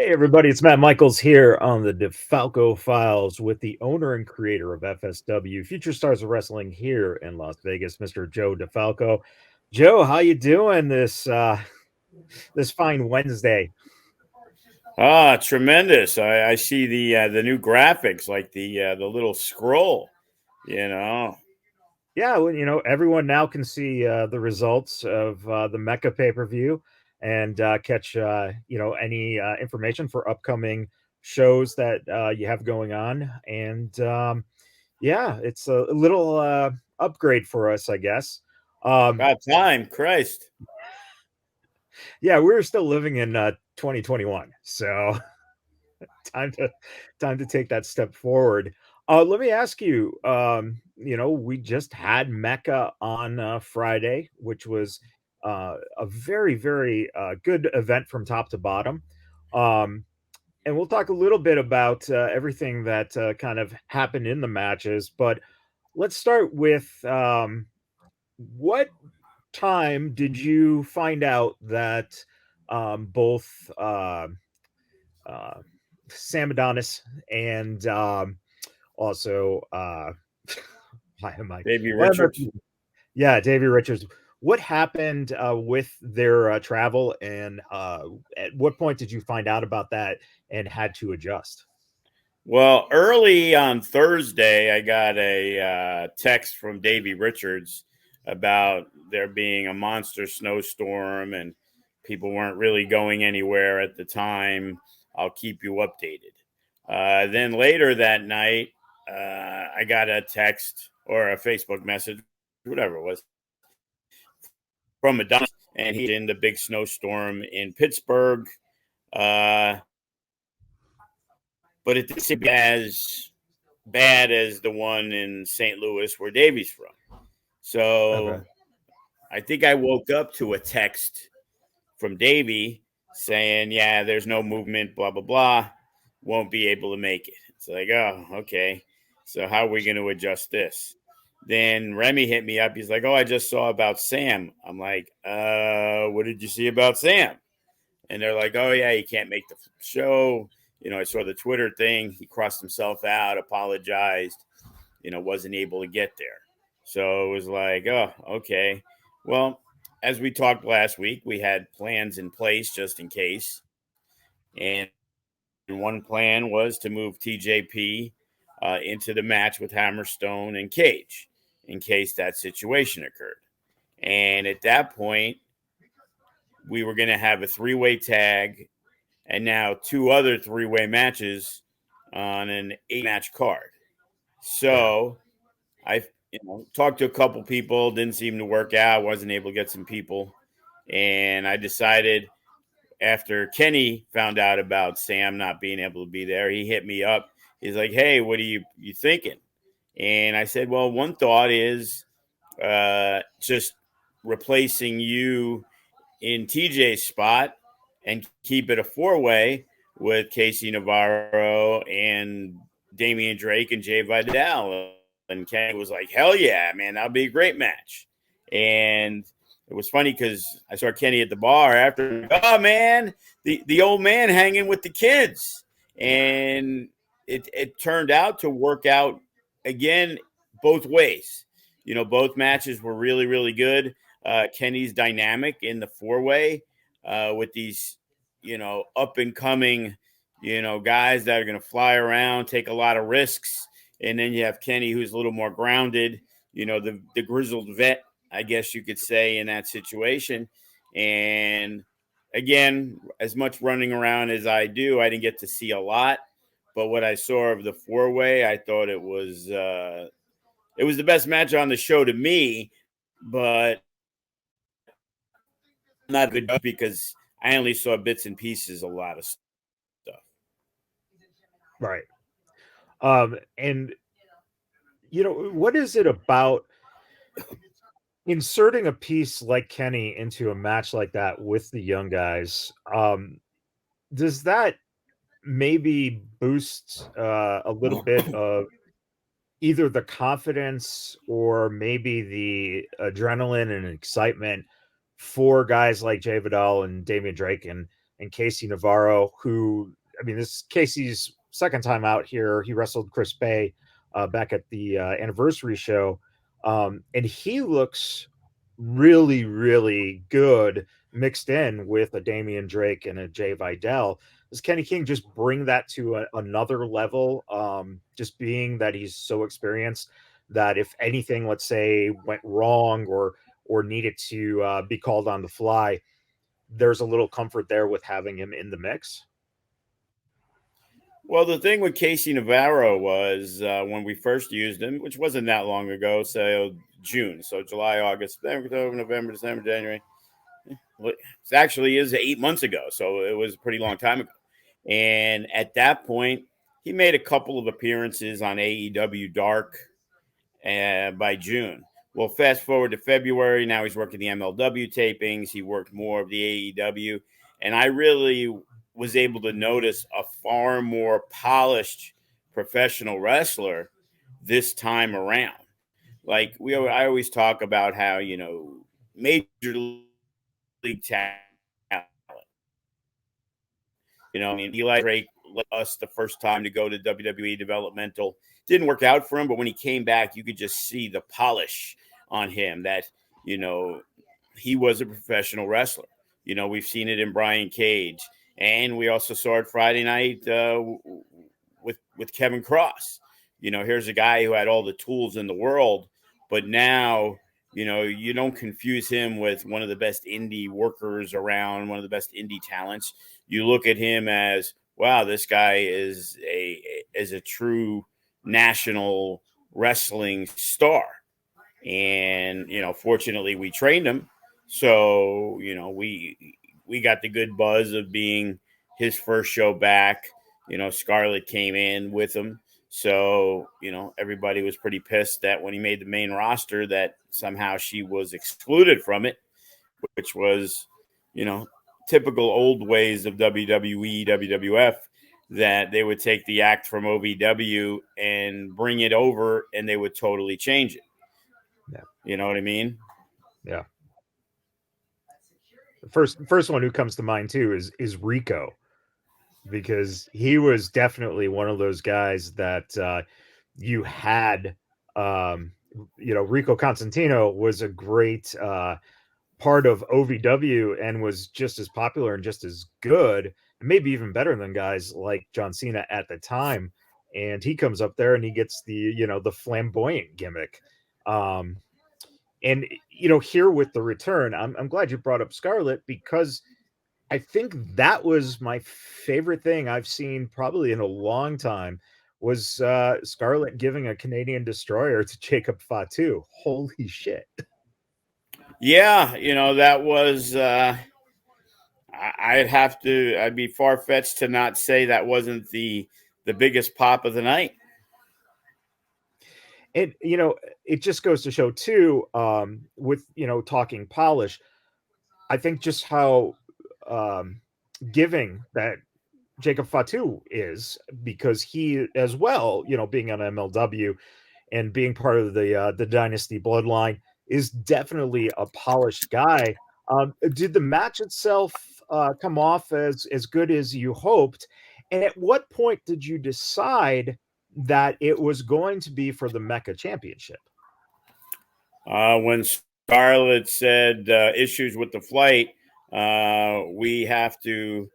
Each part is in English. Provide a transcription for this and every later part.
Hey everybody, it's Matt Michaels here on the DeFalco Files with the owner and creator of FSW, Future Stars of Wrestling here in Las Vegas, Mr. Joe DeFalco. Joe, how you doing this fine Wednesday? Tremendous. I see the new graphics, like the little scroll, you know. Yeah, well, everyone now can see the results of the Mecca pay-per-view and catch any information for upcoming shows that you have going on. And yeah, it's a little upgrade for us, I guess. Um, About time, Christ. yeah, we're still living in 2021, so time to time to take that step forward. Let me ask you. We just had Mecca on Friday, which was a very, very good event from top to bottom. Um, and we'll talk a little bit about everything that kind of happened in the matches. But let's start with what time did you find out that both uh, Sam Adonis and also why am I Davey why am I Richards. yeah, Davey Richards. What happened with their travel, and at what point did you find out about that and had to adjust? Well, early on Thursday, I got a text from Davey Richards about there being a monster snowstorm and people weren't really going anywhere at the time. I'll keep you updated. Then later that night, I got a text or a Facebook message, whatever it was, from Adonis, and he's in the big snowstorm in Pittsburgh. Uh, but it didn't seem as bad as the one in St. Louis where Davey's from. Okay. So I think I woke up to a text from Davey saying, yeah, there's no movement, blah, blah, blah. Won't be able to make it. It's like, oh, okay. So how are we going to adjust this? Then Remy hit me up. He's like, oh, I just saw about Sam. I'm like, what did you see about Sam? And they're like, oh, yeah, he can't make the show. I saw the Twitter thing. He crossed himself out, apologized, wasn't able to get there. So it was like, oh, okay. Well, as we talked last week, we had plans in place just in case. And one plan was to move TJP into the match with Hammerstone and Cage in case that situation occurred. And at that point, we were going to have a three-way tag and now two other three-way matches on an 8-match card. Yeah. So I talked to a couple people, didn't seem to work out, wasn't able to get some people. And I decided after Kenny found out about Sam not being able to be there, he hit me up. He's like, hey, what are you thinking? And I said, well, one thought is just replacing you in TJ's spot and keep it a four-way with Casey Navarro and Damian Drake and Jay Vidal. And Kenny was like, hell yeah, man, that'll be a great match. And it was funny because I saw Kenny at the bar after, oh, man, the old man hanging with the kids. And it turned out to work out, again, both ways. Both matches were really, really good. Kenny's dynamic in the four-way with these, up and coming, guys that are going to fly around, take a lot of risks. And then you have Kenny, who's a little more grounded, the grizzled vet, I guess you could say, in that situation. And again, as much running around as I do, I didn't get to see a lot. But what I saw of the four-way, I thought it was the best match on the show to me. But not good because I only saw bits and pieces, a lot of stuff. Right. And what is it about inserting a piece like Kenny into a match like that with the young guys? Does that maybe boost a little bit of either the confidence or maybe the adrenaline and excitement for guys like Jay Vidal and Damian Drake and and Casey Navarro, who, I mean, this is Casey's second time out here. He wrestled Chris Bay back at the anniversary show. And he looks really, really good mixed in with a Damian Drake and a Jay Vidal. Does Kenny King just bring that to another level? Just being that he's so experienced that if anything, let's say, went wrong or needed to be called on the fly, there's a little comfort there with having him in the mix. Well, the thing with Casey Navarro was when we first used him, which wasn't that long ago, so June, so July, August, September, October, November, December, January. It actually is 8 months ago, so it was a pretty long time ago. And at that point, he made a couple of appearances on AEW Dark by June. Well, fast forward to February. Now he's working the MLW tapings. He worked more of the AEW. And I really was able to notice a far more polished professional wrestler this time around. Like I always talk about how, major league talent. I mean, Eli Drake let us the first time to go to WWE developmental. Didn't work out for him, but when he came back, you could just see the polish on him that, he was a professional wrestler. We've seen it in Brian Cage, and we also saw it Friday night with Kevin Cross. Here's a guy who had all the tools in the world, but now, you don't confuse him with one of the best indie workers around, one of the best indie talents. You look at him as, wow, this guy is a true national wrestling star. And, fortunately we trained him. So, we got the good buzz of being his first show back. Scarlett came in with him. So, everybody was pretty pissed that when he made the main roster that somehow she was excluded from it, which was, typical old ways of WWE, WWF, that they would take the act from OVW and bring it over and they would totally change it. Yeah. You know what I mean? Yeah. The first one who comes to mind too is Rico, because he was definitely one of those guys that you had. Rico Constantino was a great part of OVW and was just as popular and just as good, and maybe even better than guys like John Cena at the time. And he comes up there and he gets the flamboyant gimmick. And here with the return, I'm glad you brought up Scarlett, because I think that was my favorite thing I've seen probably in a long time, was Scarlett giving a Canadian destroyer to Jacob Fatu. Holy shit. Yeah, that was I'd be far-fetched to not say that wasn't the biggest pop of the night. And it just goes to show too, with talking polish, I think just how giving that Jacob Fatu is, because he as well, being on MLW and being part of the Dynasty bloodline, is definitely a polished guy. Did the match itself come off as good as you hoped? And at what point did you decide that it was going to be for the Mecca Championship? When Scarlett said issues with the flight, we have to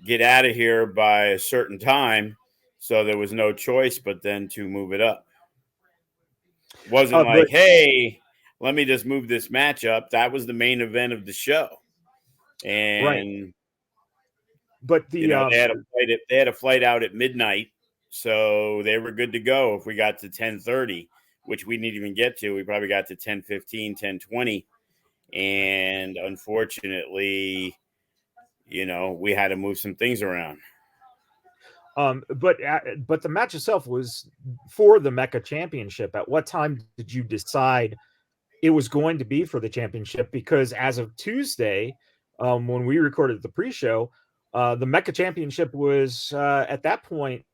get out of here by a certain time, so there was no choice but then to move it up. It wasn't like, But hey, let me just move this match up. That was the main event of the show, right, and but the they had a flight out at midnight, so they were good to go. If we got to 10:30, which we didn't even get to, we probably got to 10:15, 10:20, and unfortunately, we had to move some things around. But the match itself was for the Mecca Championship. At what time did you decide it was going to be for the championship? Because as of Tuesday, when we recorded the pre-show, the Mecca Championship was at that point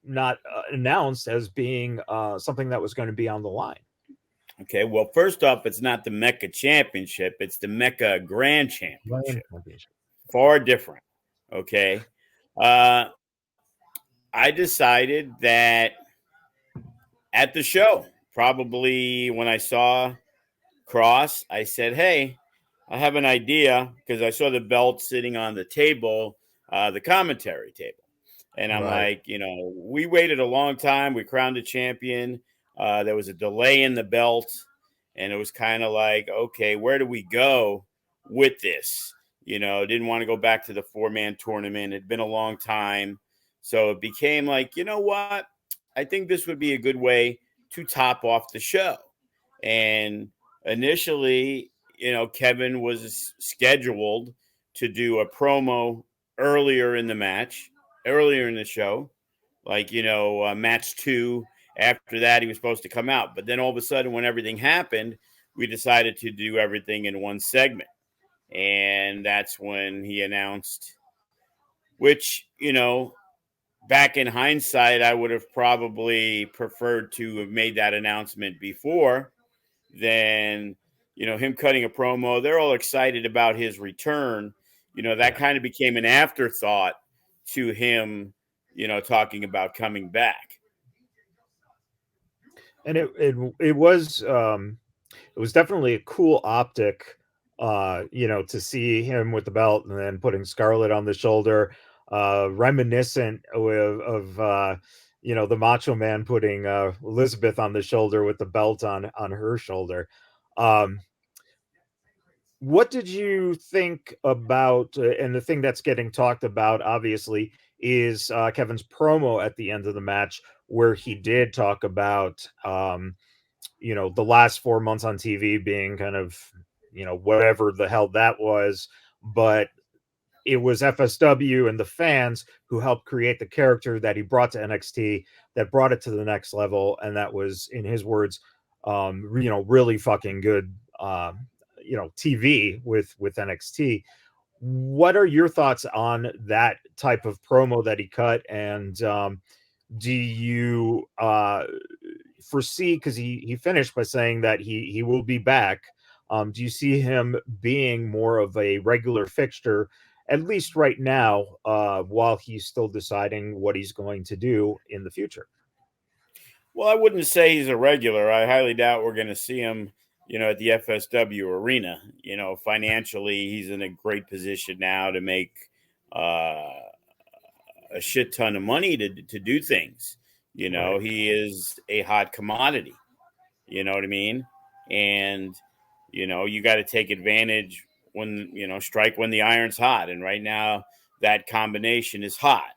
not announced as being something that was going to be on the line. Okay, well, first off, it's not the Mecca Championship; it's the Mecca Grand Championship. far different. Okay. Uh, I decided that at the show, probably when I saw Cross, I said, "Hey, I have an idea," because I saw the belt sitting on the table, the commentary table. And I'm Right. like, we waited a long time. We crowned a champion. There was a delay in the belt. And it was kind of like, okay, where do we go with this? Didn't want to go back to the 4-man tournament. It'd been a long time. So it became like, you know what? I think this would be a good way to top off the show. And initially, Kevin was scheduled to do a promo earlier in the match, earlier in the show, like, match two. After that, he was supposed to come out. But then all of a sudden, when everything happened, we decided to do everything in one segment. And that's when he announced, which, back in hindsight, I would have probably preferred to have made that announcement before than, him cutting a promo. They're all excited about his return. That Yeah. kind of became an afterthought to him, talking about coming back. And it was definitely a cool optic, to see him with the belt and then putting Scarlett on the shoulder, reminiscent of the Macho Man putting Elizabeth on the shoulder with the belt on her shoulder. Um, what did you think about? And the thing that's getting talked about, obviously, is Kevin's promo at the end of the match, where he did talk about the last 4 months on TV being kind of, whatever the hell that was. But it was FSW and the fans who helped create the character that he brought to NXT, that brought it to the next level. And that was, in his words, really fucking good, TV with NXT. What are your thoughts on that type of promo that he cut? And do you foresee, because he finished by saying that he will be back, do you see him being more of a regular fixture, at least right now, while he's still deciding what he's going to do in the future? Well, I wouldn't say he's a regular. I highly doubt we're going to see him, at the FSW arena. Financially, he's in a great position now to make uh, a shit ton of money to do things. Right. He is a hot commodity. You know what I mean? And you got to take advantage when strike when the iron's hot. And right now, that combination is hot.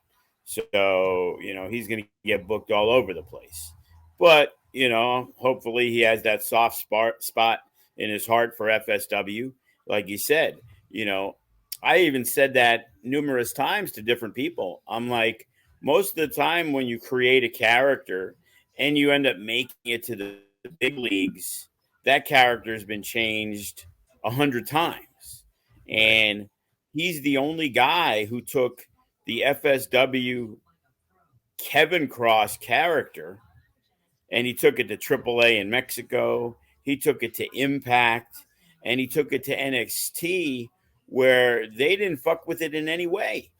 So he's going to get booked all over the place. But hopefully he has that soft spot in his heart for FSW. Like you said, you know, I even said that numerous times to different people. I'm like, most of the time when you create a character and you end up making it to the big leagues, that character has been changed 100 times. Right. And he's the only guy who took the FSW Kevin Cross character and he took it to AAA in Mexico. He took it to Impact and he took it to NXT where they didn't fuck with it in any way.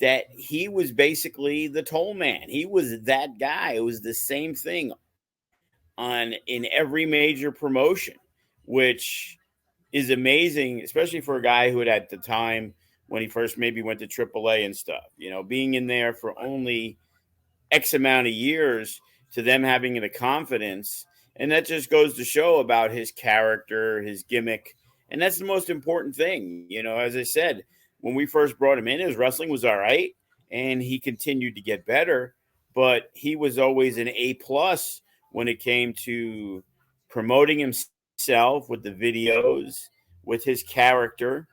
That he was basically the toll man. He was that guy. It was the same thing on in every major promotion, which is amazing, especially for a guy who had at the time when he first maybe went to AAA and stuff. Being in there for only X amount of years to them having the confidence. And that just goes to show about his character, his gimmick. And that's the most important thing. As I said, when we first brought him in, his wrestling was all right. And he continued to get better. But he was always an A plus when it came to promoting himself with the videos, with his character,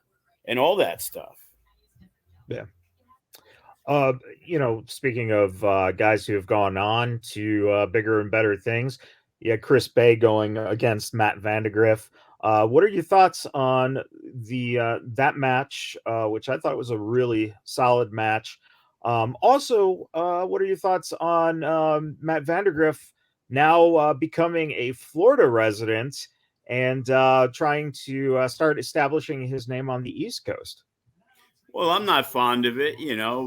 and all that stuff. Yeah. Uh, Speaking of guys who have gone on to bigger and better things, yeah, Chris Bay going against Matt Vandegrift. What are your thoughts on the that match, which I thought was a really solid match? Also, what are your thoughts on Matt Vandegrift now becoming a Florida resident and trying to start establishing his name on the East Coast? Well, I'm not fond of it.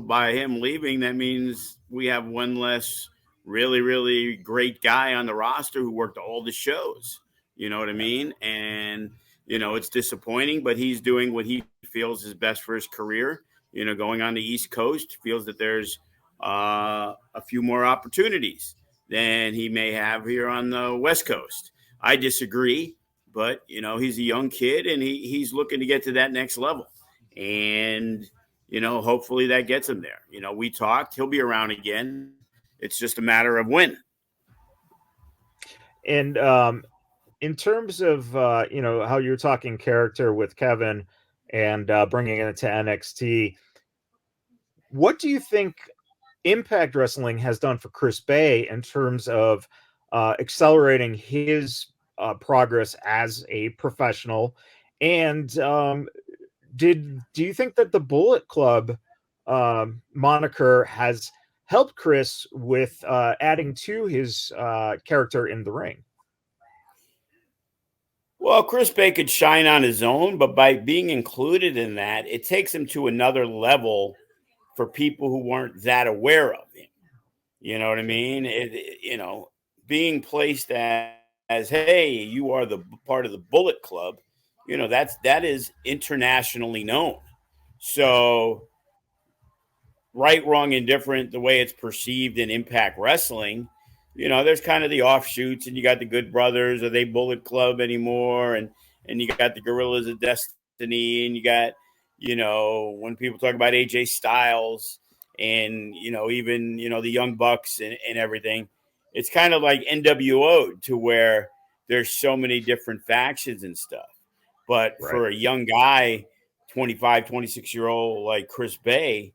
By him leaving, that means we have one less really, really great guy on the roster who worked all the shows. You know what I Yeah. mean? And, it's disappointing, but he's doing what he feels is best for his career. Going on the East Coast, feels that there's a few more opportunities than he may have here on the West Coast. I disagree, but, he's a young kid and he's looking to get to that next level. And hopefully that gets him there. We talked, he'll be around again. It's just a matter of when. And in terms of how you're talking character with Kevin and bringing it to NXT, what do you think Impact Wrestling has done for Chris Bay in terms of accelerating his progress as a professional? And do you think that the Bullet Club moniker has helped Chris with adding to his character in the ring? Well, Chris Bay could shine on his own, but by being included in that, it takes him to another level for people who weren't that aware of him. You know what I mean? Being placed as, hey, you are the part of the Bullet Club. That is internationally known. Right. So right, wrong, indifferent, the way it's perceived in Impact Wrestling, there's kind of the offshoots, and you got the Good Brothers. Are they Bullet Club anymore? And you got the Gorillas of Destiny, and you got, when people talk about AJ Styles and, even, the Young Bucks and everything, it's kind of like NWO to where there's so many different factions and stuff. But Right. for a young guy, 25, 26-year-old like Chris Bay,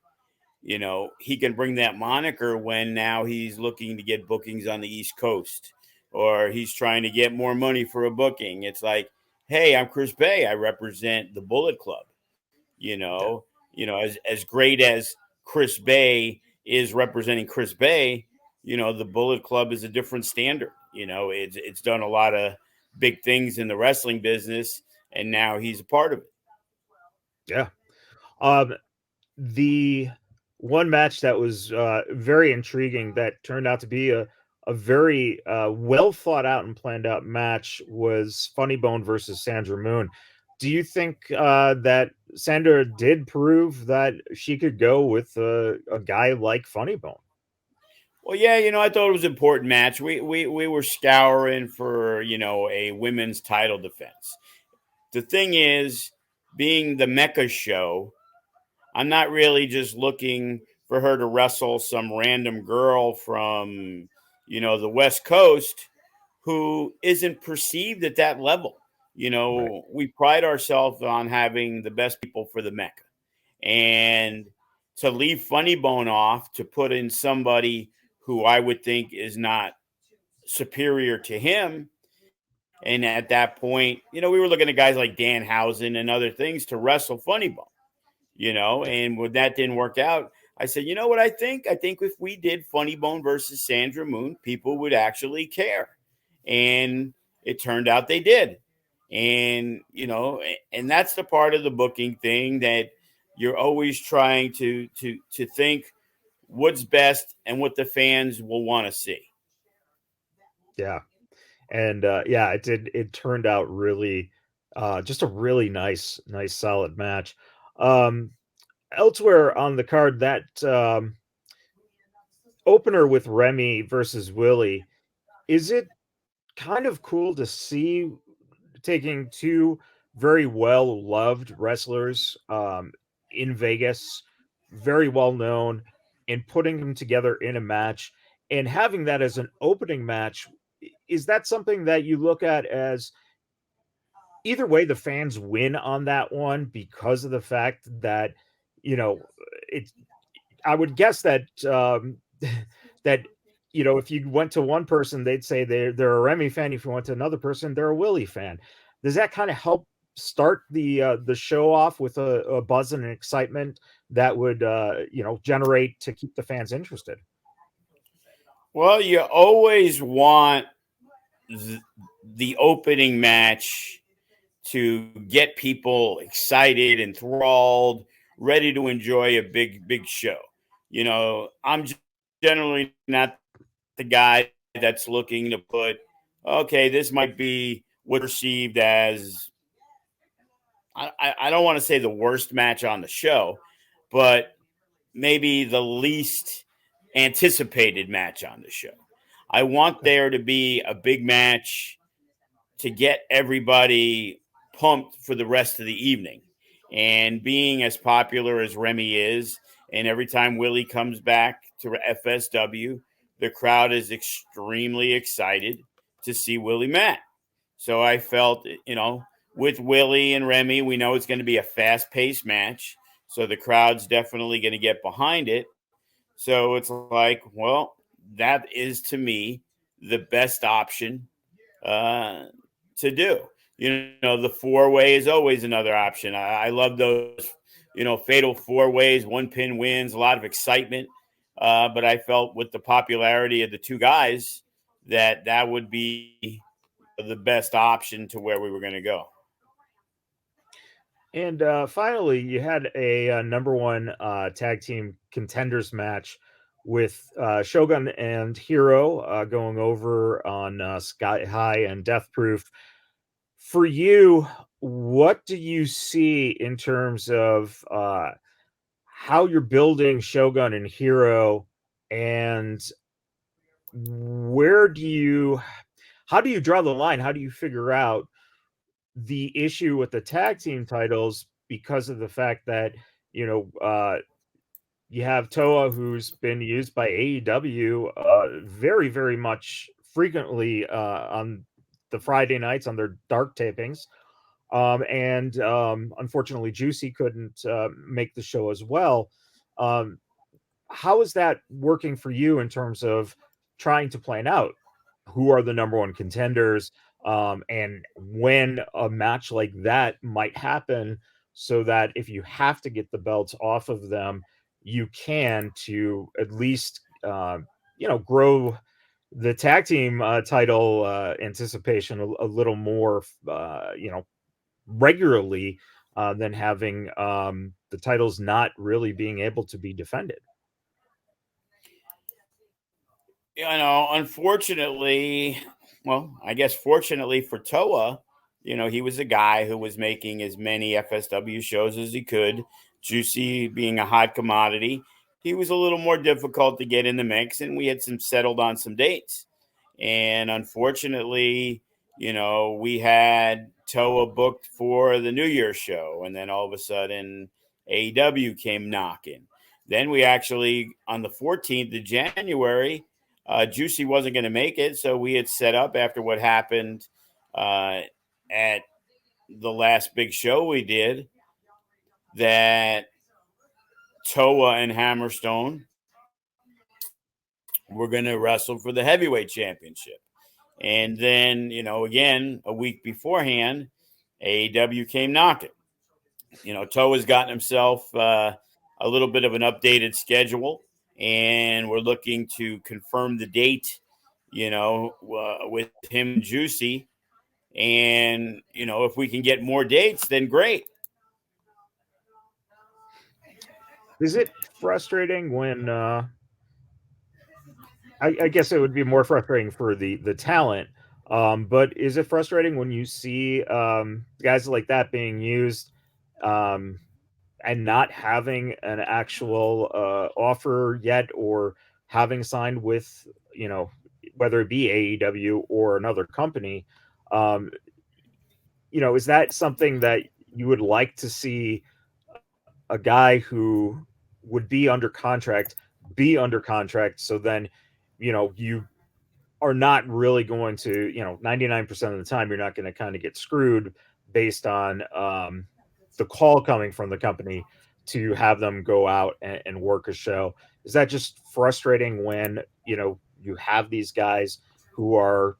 he can bring that moniker when now he's looking to get bookings on the East Coast or he's trying to get more money for a booking. It's like, hey, I'm Chris Bay. I represent the Bullet Club. You Yeah. know, as great as Chris Bay is representing Chris Bay, the Bullet Club is a different standard. It's done a lot of big things in the wrestling business, and now he's a part of it. Yeah. Um, the one match that was very intriguing that turned out to be a very well thought out and planned out match was Funny Bone versus Sandra Moon. Do you think that Sandra did prove that she could go with a guy like Funny Bone? Well, yeah, I thought it was an important match. We were scouring for a women's title defense. The thing is, being the Mecca show, I'm not really just looking for her to wrestle some random girl from the West Coast who isn't perceived at that level. Right. We pride ourselves on having the best people for the Mecca, and to leave Funny Bone off to put in somebody who I would think is not superior to him. And at that point, we were looking at guys like Danhausen and other things to wrestle Funny Bone, and when that didn't work out, I said, you know what I think? I think if we did Funny Bone versus Sandra Moon, people would actually care. And it turned out they did. And, and that's the part of the booking thing that you're always trying to think what's best and what the fans will want to see. Yeah. And yeah, it turned out really just a really nice solid match. Um Elsewhere on the card, that opener with Remy versus Willie, is it kind of cool to see taking two very well loved wrestlers in Vegas, very well known, and putting them together in a match and having that as an opening match? Is that something that you look at as either way the fans win on that one because of the fact that, you know, it's I would guess that that if you went to one person, they'd say they're a Remy fan. If you went to another person, they're a Willie fan. Does that kind of help start the show off with a buzz and an excitement that would generate to keep the fans interested? Well, you always want the opening match to get people excited, enthralled, ready to enjoy a big show. I'm generally not the guy that's looking to put, okay, this might be what's perceived as, I don't want to say the worst match on the show, but maybe the least anticipated match on the show. I want there to be a big match to get everybody pumped for the rest of the evening. And being as popular as Remy is, and every time Willie comes back to FSW, the crowd is extremely excited to see Willie Matt. So I felt, with Willie and Remy, we know it's going to be a fast paced match. So the crowd's definitely going to get behind it. So it's like, well, that is to me the best option uh, to do. The 4-way is always another option. I love those, fatal 4-ways, one pin wins, a lot of excitement. But I felt with the popularity of the two guys that would be the best option to where we were going to go. And finally, you had a number one tag team contenders match with Shogun and Hero going over on Sky High and Death Proof. For you, what do you see in terms of how you're building Shogun and Hero, and how do you draw the line? How do you figure out the issue with the tag team titles because of the fact that you have Toa, who's been used by AEW very, very much frequently on the Friday nights on their dark tapings. And unfortunately, Juicy couldn't make the show as well. Um, how is that working for you in terms of trying to plan out who are the number one contenders, and when a match like that might happen, so that if you have to get the belts off of them, you can, to at least grow the tag team title anticipation a little more regularly than having the titles not really being able to be defended. Unfortunately, well, I guess fortunately for Toa, he was a guy who was making as many FSW shows as he could. Juicy being a hot commodity, he was a little more difficult to get in the mix, and we had settled on some dates. And unfortunately, we had Toa booked for the New Year's show, and then all of a sudden AEW came knocking. Then we actually, on the 14th of January, Juicy wasn't going to make it, so we had set up after what happened at the last big show we did that Toa and Hammerstone were going to wrestle for the heavyweight championship. And then, again, a week beforehand, AEW came knocking. Toa's gotten himself a little bit of an updated schedule, and we're looking to confirm the date, with him and Juicy. And, if we can get more dates, then great. Is it frustrating when I guess it would be more frustrating for the talent, but is it frustrating when you see guys like that being used, um, and not having an actual offer yet, or having signed with, whether it be AEW or another company? Um, is that something that you would like to see a guy who would be under contract, so then you are not really going to, 99% of the time, you're not going to kind of get screwed based on the call coming from the company to have them go out and work a show? Is that just frustrating when, you have these guys who are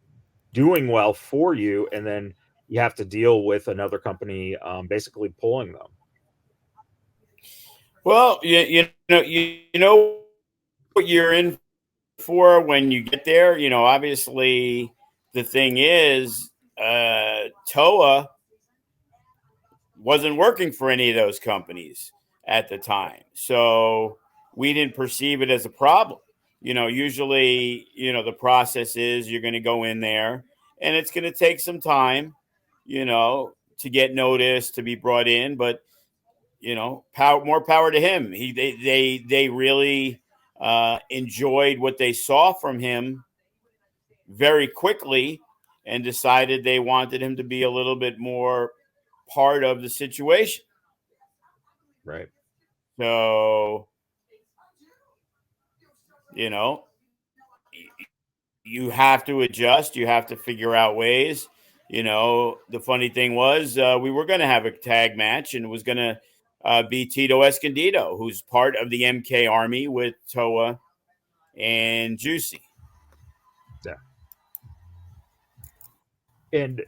doing well for you, and then you have to deal with another company basically pulling them? Well, you know what you're in for when you get there. Obviously, the thing is, Toa wasn't working for any of those companies. at the time. So we didn't perceive it as a problem. Usually, the process is you're going to go in there and it's going to take some time, to get noticed, to be brought in. But, more power to him. They really enjoyed what they saw from him very quickly and decided they wanted him to be a little bit more part of the situation. Right. So, you know, you have to adjust. You have to figure out ways. The funny thing was we were going to have a tag match, and it was going to be Tito Escondido, who's part of the MK Army with Toa and Juicy. Yeah. And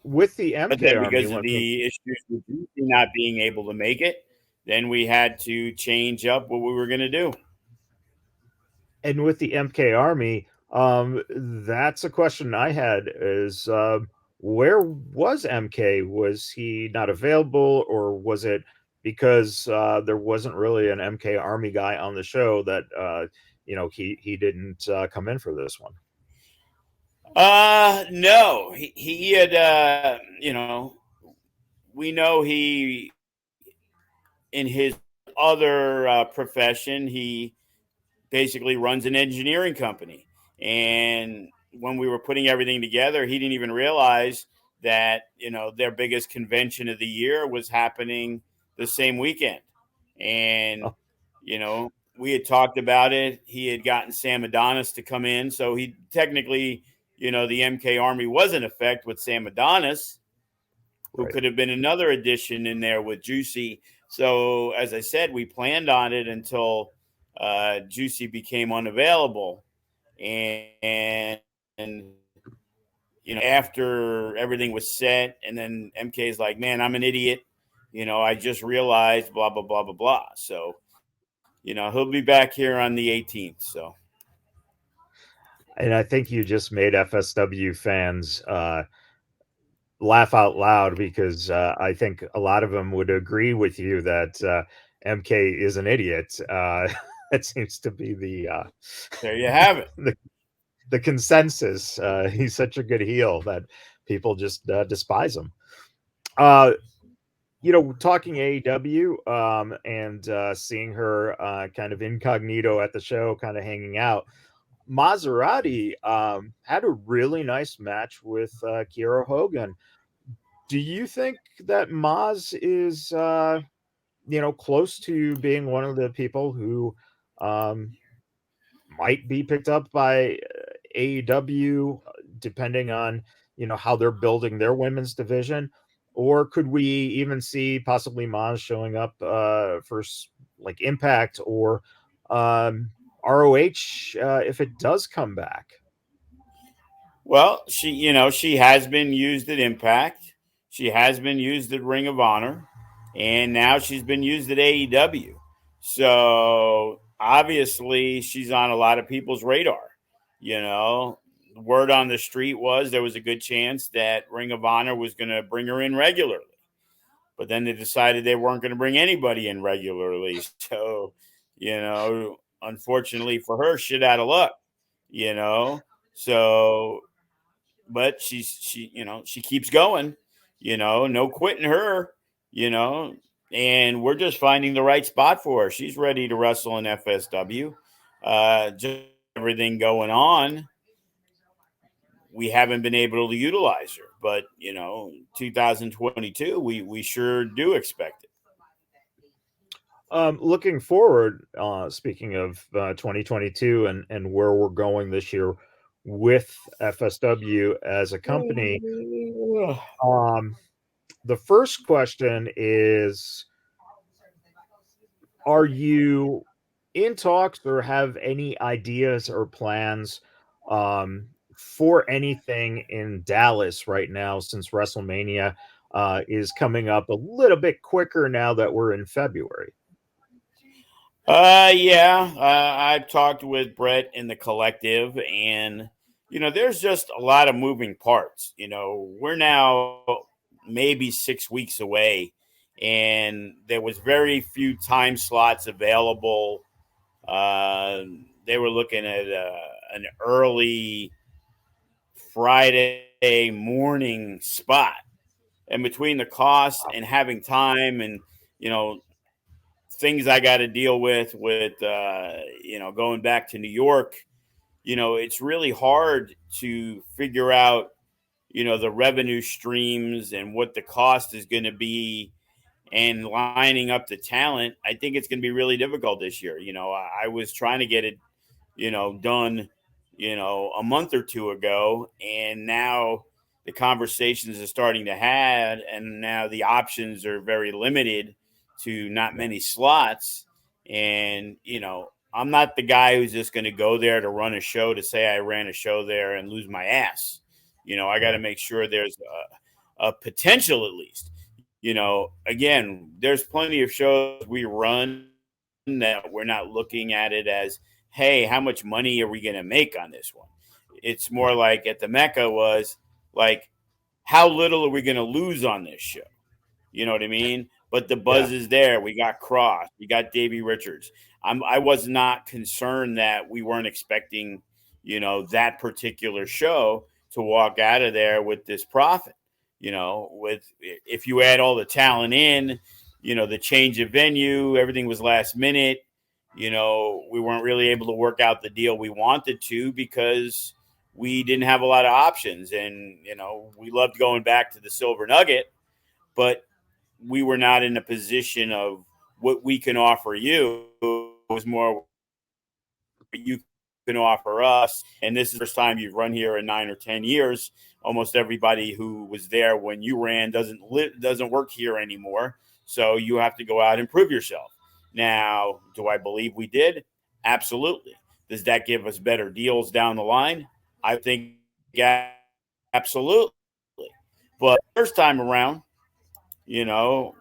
with the But MK then Army, because of let me the issues with Juicy not being able to make it, then we had to change up what we were going to do. and with the MK Army, that's a question I had is where was MK? Was he not available, or was it because there wasn't really an MK Army guy on the show that he didn't come in for this one? No, he had, we know he, in his other profession, he basically runs an engineering company. And when we were putting everything together, he didn't even realize that, their biggest convention of the year was happening the same weekend. And, Oh, we had talked about it. He had gotten Sam Adonis to come in. So he technically, the MK Army was in effect with Sam Adonis, who right. could have been another addition in there with Juicy. So, as I said, we planned on it until Juicy became unavailable. And after everything was set, and then MK's like, man, I'm an idiot. I just realized blah, blah, blah, blah, blah. So, he'll be back here on the 18th. So, And I think you just made FSW fans laugh out loud because I think a lot of them would agree with you that MK is an idiot. That seems to be there you have it. the, the consensus. He's such a good heel that people just despise him. Uh, talking AEW and seeing her kind of incognito at the show, kind of hanging out. Maserati had a really nice match with Kiera Hogan. Do you think that Maz is, close to being one of the people who um, might be picked up by AEW, depending on how they're building their women's division, or could we even see possibly Maz showing up for like Impact or ROH if it does come back? Well, she has been used at Impact. She has been used at Ring of Honor, and now she's been used at AEW. So obviously, she's on a lot of people's radar. The word on the street was there was a good chance that Ring of Honor was going to bring her in regularly, but then they decided they weren't going to bring anybody in regularly. So, unfortunately for her, shit out of luck. You know, so but she keeps going, no quitting her, you know, and we're just finding the right spot for her. She's ready to wrestle in FSW. Just everything going on, we haven't been able to utilize her, but 2022, we sure do expect it. Looking forward, speaking of 2022 and where we're going this year with FSW as a company, um, the first question is, are you in talks or have any ideas or plans for anything in Dallas right now since WrestleMania is coming up a little bit quicker now that we're in February? Yeah, I've talked with Brett in the collective, and there's just a lot of moving parts. We're now maybe 6 weeks away, and there was very few time slots available. Uh, they were looking at an early Friday morning spot, and between the cost and having time, and you know things I got to deal with going back to New York, it's really hard to figure out the revenue streams and what the cost is going to be and lining up the talent. I think it's going to be really difficult this year. I was trying to get it done, a month or two ago, and now the conversations are starting to have, and now the options are very limited to not Yeah. many slots. And I'm not the guy who's just going to go there to run a show to say I ran a show there and lose my ass. I got to Yeah. make sure there's a potential at least. Again, there's plenty of shows we run that we're not looking at it as, hey, how much money are we going to make on this one? It's more Yeah. like at the Mecca was like, how little are we going to lose on this show? You know what I mean? But the Yeah. buzz is there. We got Cross, we got Davey Richards. I was not concerned that we weren't expecting, that particular show to walk out of there with this profit. With if you add all the talent in, the change of venue, everything was last minute. We weren't really able to work out the deal we wanted to because we didn't have a lot of options. And, we loved going back to the Silver Nugget, but we were not in a position of what we can offer you. It was more what you can offer us. And this is the first time you've run here in 9 or 10 years. Almost everybody who was there when you ran doesn't work here anymore. So you have to go out and prove yourself. Now, do I believe we did? Absolutely. Does that give us better deals down the line? I think absolutely. But first time around, you know,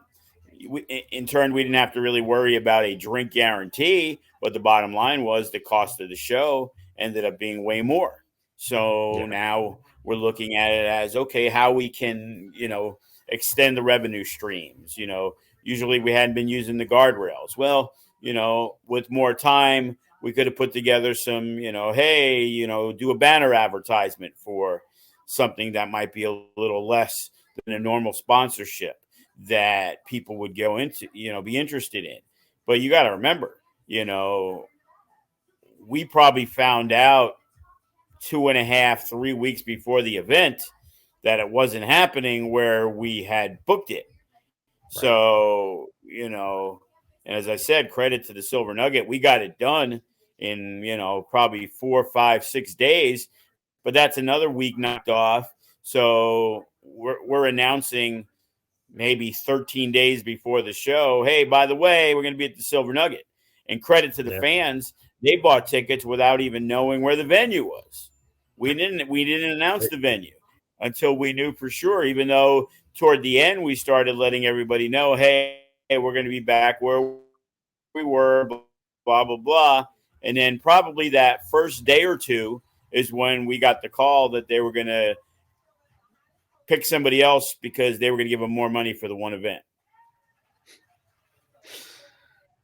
in turn, we didn't have to really worry about a drink guarantee. But the bottom line was the cost of the show ended up being way more. So Yeah. now we're looking at it as, okay, how we can, extend the revenue streams. Usually we hadn't been using the guardrails. Well, with more time, we could have put together some, hey, do a banner advertisement for something that might be a little less than a normal sponsorship that people would go into, be interested in. But you got to remember, we probably found out 2.5, 3 weeks before the event that it wasn't happening where we had booked it. Right. So, and as I said, credit to the Silver Nugget, we got it done in, probably 4, 5, 6 days, but that's another week knocked off. So we're announcing maybe 13 days before the show, hey, by the way, we're going to be at the Silver Nugget. And credit to the Yeah. fans, they bought tickets without even knowing where the venue was. We didn't announce Right. the venue until we knew for sure, even though toward the end we started letting everybody know, hey, we're going to be back where we were, blah, blah, blah. And then probably that first day or two is when we got the call that they were going to pick somebody else because they were going to give them more money for the one event.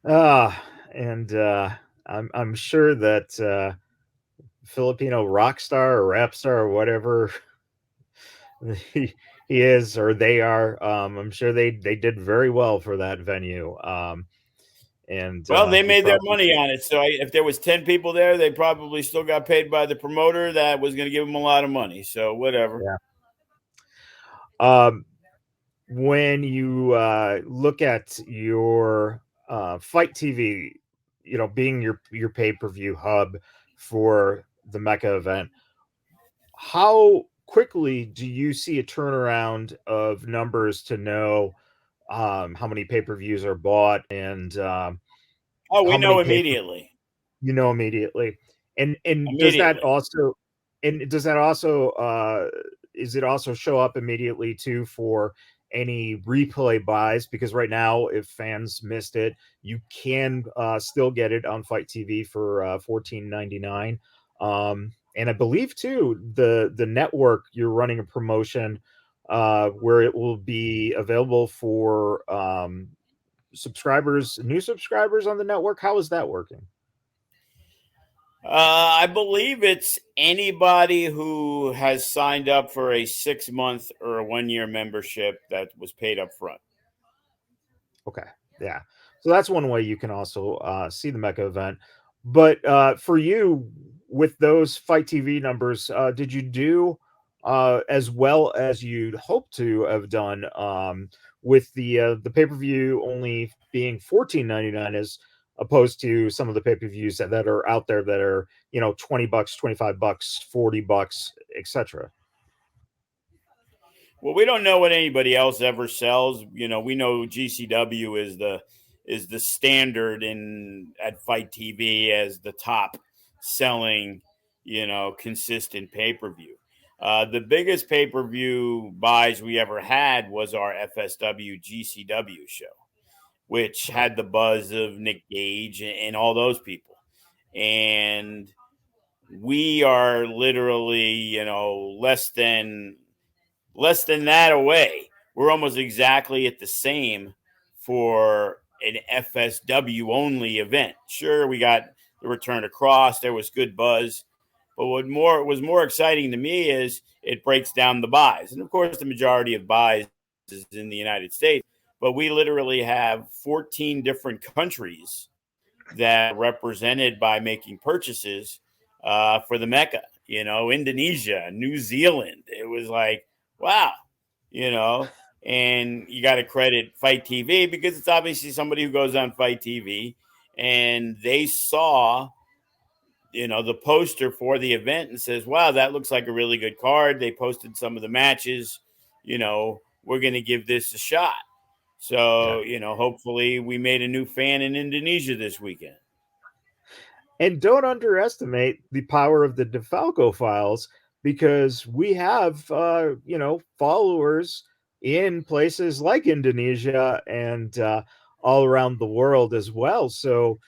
And I'm sure that Filipino rock star or rap star or whatever he, he is or they are, I'm sure they did very well for that venue. And Well, they he made their probably, money on it. So if there was 10 people there, they probably still got paid by the promoter that was going to give them a lot of money. So whatever. yeah. Um, when you look at your fight TV, being your pay per view hub for the Mecca event, how quickly do you see a turnaround of numbers to know how many pay per views are bought and Oh, we how many know pay per immediately. immediately? And does that Immediately. also is it also show up immediately too for any replay buys? Because right now, if fans missed it, you can still get it on Fight TV for 14.99. And I believe too the network, you're running a promotion where it will be available for subscribers, new subscribers on the network. How is that working? I believe it's anybody who has signed up for a 6 month or a 1 year membership that was paid up front. Okay. Yeah. So that's one way you can also see the Mecca event. But for you, with those Fight TV numbers, did you do as well as you'd hoped to have done with the pay per view only being 14.99 as opposed to some of the pay per views that are out there that are $20, $25, $40, etc. Well, we don't know what anybody else ever sells. We know GCW is the standard in at Fight TV as the top selling, consistent pay per view. The biggest pay per view buys we ever had was our FSW GCW show, which Right. had the buzz of Nick Gage and all those people. And we are literally, less than that away. We're almost exactly at the same for an FSW only event. Sure, we got the return across. There was good buzz, but what more was more exciting to me is it breaks down the buys, and of course, the majority of buys is in the United States. But we literally have 14 different countries that are represented by making purchases for the Mecca. Indonesia, New Zealand. It was like, wow, you know. And you got to credit Fight TV because it's obviously somebody who goes on Fight TV, and they saw, the poster for the event and says, wow, that looks like a really good card. They posted some of the matches. We're going to give this a shot. Yeah. So, hopefully we made a new fan in Indonesia this weekend. And don't underestimate the power of the DeFalco files because we have, followers in places like Indonesia and all around the world as well. So,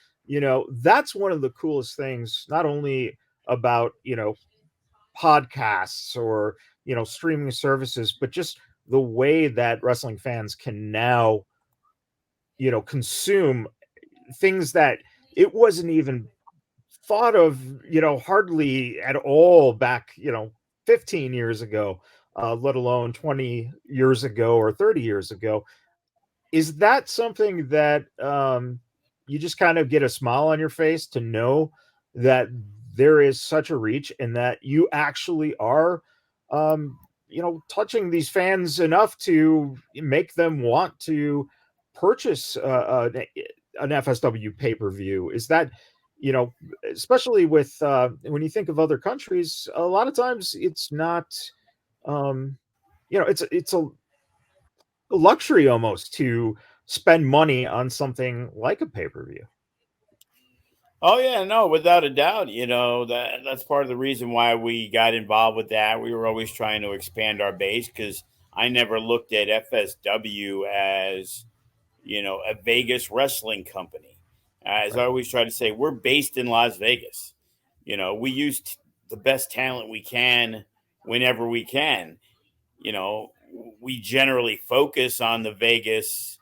that's one of the coolest things, not only about, podcasts or, streaming services, but just the way that wrestling fans can now, consume things that it wasn't even thought of, hardly at all back, 15 years ago, let alone 20 years ago or 30 years ago. Is that something that you just kind of get a smile on your face to know that there is such a reach and that you actually are, touching these fans enough to make them want to purchase an FSW pay per view? Is that, you know, especially with when you think of other countries, a lot of times it's not, um, it's a luxury almost to spend money on something like a pay-per-view. Oh yeah, no, without a doubt. That's part of the reason why we got involved with that. We were always trying to expand our base because I never looked at FSW as a Vegas wrestling company. As I Right. always try to say, we're based in Las Vegas. We use the best talent we can whenever we can. You know, we generally focus on the Vegas,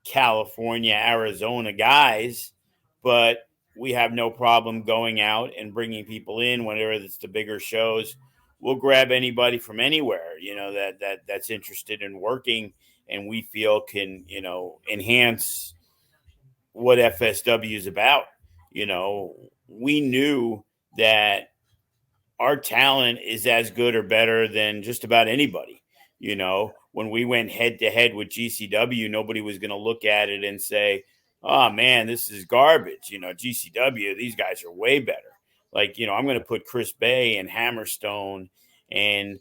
California, Arizona guys, but we have no problem going out and bringing people in whenever it's the bigger shows. We'll grab anybody from anywhere, that's interested in working and we feel can, enhance what FSW is about. We knew that our talent is as good or better than just about anybody. When we went head to head with GCW, nobody was going to look at it and say, oh man, this is garbage. GCW, these guys are way better. Like, I'm going to put Chris Bay and Hammerstone and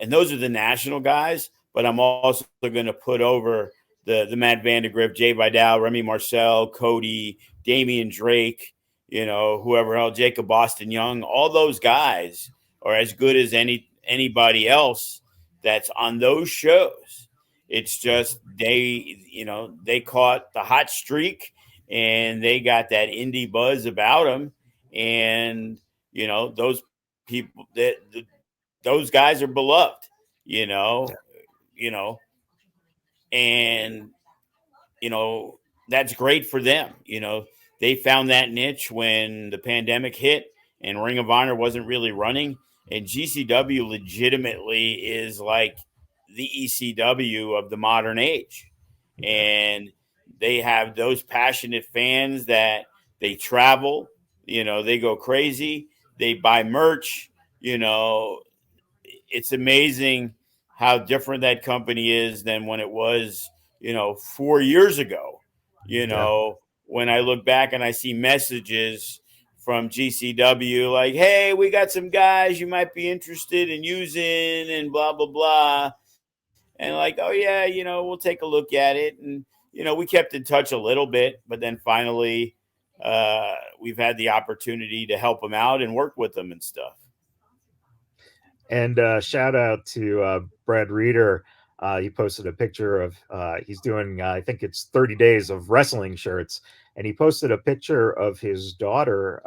those are the national guys, but I'm also going to put over the Matt Vandergriff, Jay Vidal, Remy Marcel, Cody, Damian Drake, whoever else, Jacob Boston Young, all those guys are as good as anybody else that's on those shows. It's just they caught the hot streak and they got that indie buzz about them, and those people that those guys are beloved. You know, you know, and you know, that's great for them. You know, they found that niche when the pandemic hit and Ring of Honor wasn't really running. And GCW legitimately is like the ECW of the modern age. Yeah. And they have those passionate fans that they travel, you know, they go crazy, they buy merch, you know, it's amazing how different that company is than when it was, you know, 4 years ago. You Yeah. know, when I look back and I see messages from GCW like, hey, we got some guys you might be interested in using and blah, blah, blah. And like, oh, yeah, you know, we'll take a look at it. And, you know, we kept in touch a little bit, but then finally we've had the opportunity to help them out and work with them and stuff. And shout out to Brad Reeder. He posted a picture of he's doing I think it's 30 days of wrestling shirts, and he posted a picture of his daughter.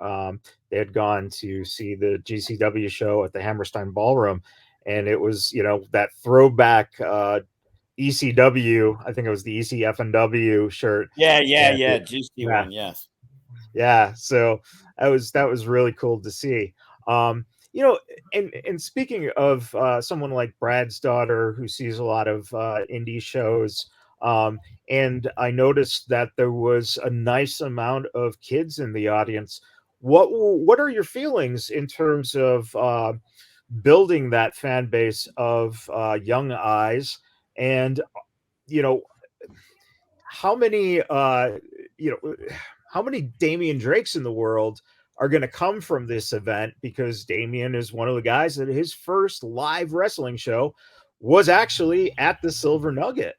They had gone to see the GCW show at the Hammerstein Ballroom, and it was that throwback ECW. I think it was the ECFNW shirt, Yeah, yeah, and yeah. GC yeah, one, yes. yeah, so that was really cool to see. Um, you know, and speaking of someone like Brad's daughter who sees a lot of indie shows, and I noticed that there was a nice amount of kids in the audience. What are your feelings in terms of building that fan base of young eyes, and you know how many you know how many Damian Drakes in the world are going to come from this event, because Damian is one of the guys that his first live wrestling show was actually at the Silver Nugget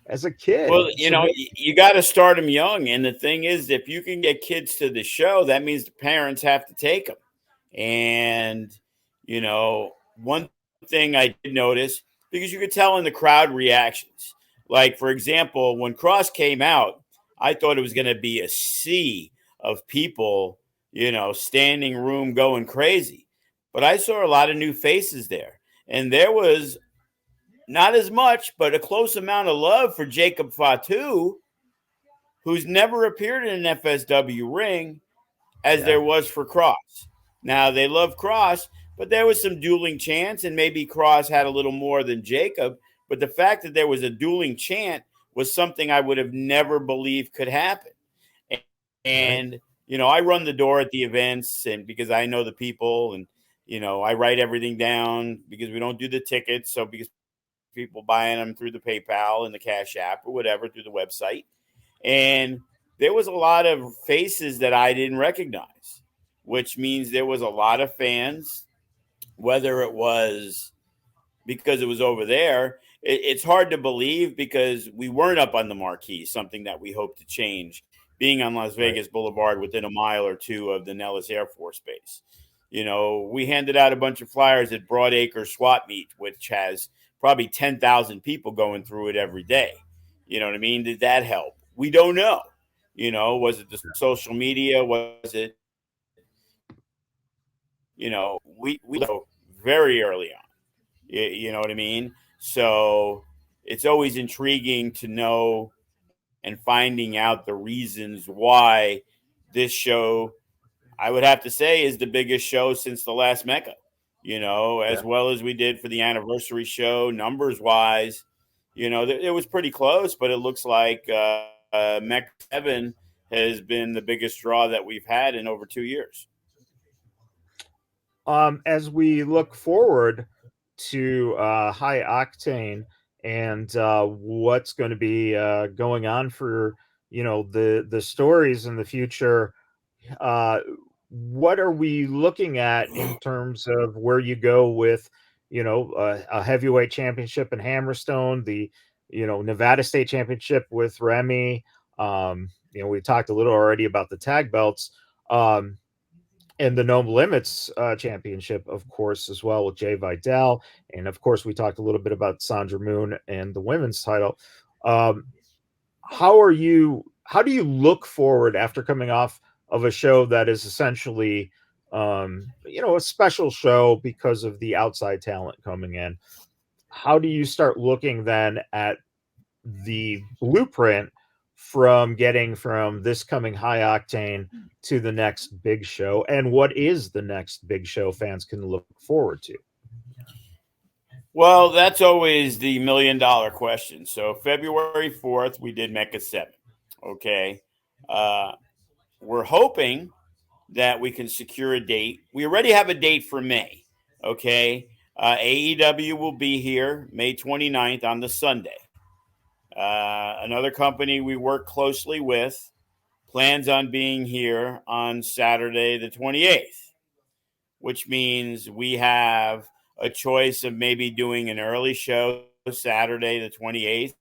as a kid. Well, you So know, you got to start them young. And the thing is, if you can get kids to the show, that means the parents have to take them. And, you know, one thing I did notice, because you could tell in the crowd reactions, like, for example, when Cross came out, I thought it was going to be a sea of people, you know, standing room going crazy. But I saw a lot of new faces there. And there was not as much, but a close amount of love for Jacob Fatu, who's never appeared in an FSW ring, as yeah, there was for Cross. Now, they love Cross, but there was some dueling chants, and maybe Cross had a little more than Jacob. But the fact that there was a dueling chant was something I would have never believed could happen. right. And, you know, I run the door at the events, and because I know the people, and, you know, I write everything down because we don't do the tickets. So, because people buying them through the PayPal and the Cash App or whatever through the website. And there was a lot of faces that I didn't recognize, which means there was a lot of fans, whether it was because it was over there. It's hard to believe because we weren't up on the marquee, something that we hope to change, being on Las Right. Vegas Boulevard within a mile or two of the Nellis Air Force Base. You know, we handed out a bunch of flyers at Broadacre Swap Meet, which has probably 10,000 people going through it every day. You know what I mean? Did that help? We don't know. You know, was it the social media? Was it, you know, we very early on. You know what I mean? So it's always intriguing to know and finding out the reasons why this show, I would have to say, is the biggest show since the last Mecca, you know, Yeah. as well as we did for the anniversary show, numbers wise. You know, it was pretty close, but it looks like Mecca 7 has been the biggest draw that we've had in over 2 years. As we look forward to High Octane and what's going to be going on for the stories in the future, uh, what are we looking at in terms of where you go with a heavyweight championship in Hammerstone, the Nevada State Championship with Remy? We talked a little already about the tag belts. And the No Limits Championship, of course, as well with Jay Vidal. And of course, we talked a little bit about Sandra Moon and the women's title. Um, how do you look forward after coming off of a show that is essentially, a special show because of the outside talent coming in? how do you start looking then at the blueprint from getting from this coming high octane to the next big show, and what is the next big show fans can look forward to? Well, that's always the $1 million question. So February 4th, we did Mecca 7. Okay. Uh, we're hoping that we can secure a date. We already have a date for May. Okay. AEW will be here May 29th on the Sunday. Another company we work closely with plans on being here on Saturday, the 28th, which means we have a choice of maybe doing an early show Saturday, the 28th,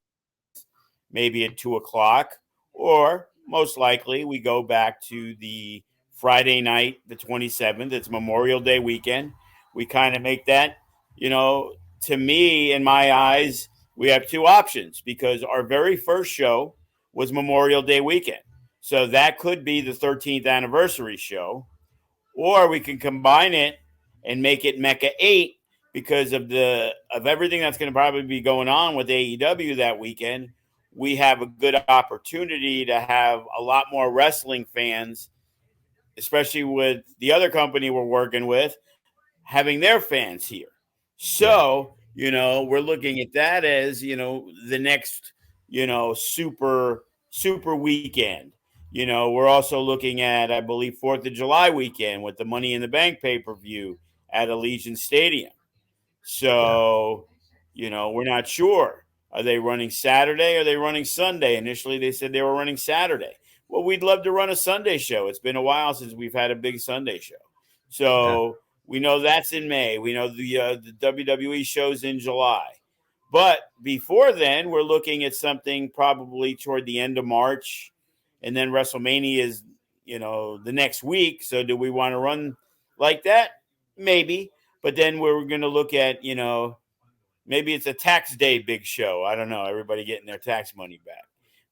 maybe at 2 o'clock, or most likely we go back to the Friday night, the 27th. It's Memorial Day weekend. We kind of make that, to me, in my eyes, we have two options because our very first show was Memorial Day weekend. So that could be the 13th anniversary show, or we can combine it and make it Mecca 8 because of everything that's going to probably be going on with AEW that weekend. We have a good opportunity to have a lot more wrestling fans, especially with the other company we're working with, having their fans here. Yeah. So, we're looking at that as, the next, super weekend. We're also looking at, I believe, 4th of July weekend with the Money in the Bank pay-per-view at Allegiant Stadium. Yeah. So, we're not sure. Are they running Saturday or are they running Sunday? Initially, they said they were running Saturday. Well, we'd love to run a Sunday show. It's been a while since we've had a big Sunday show. Yeah. So we know that's in May. We know the WWE show's in July. But before then, we're looking at something probably toward the end of March. And then WrestleMania is, the next week. So do we want to run like that? Maybe. But then we're going to look at, maybe it's a tax day big show. I don't know. Everybody getting their tax money back.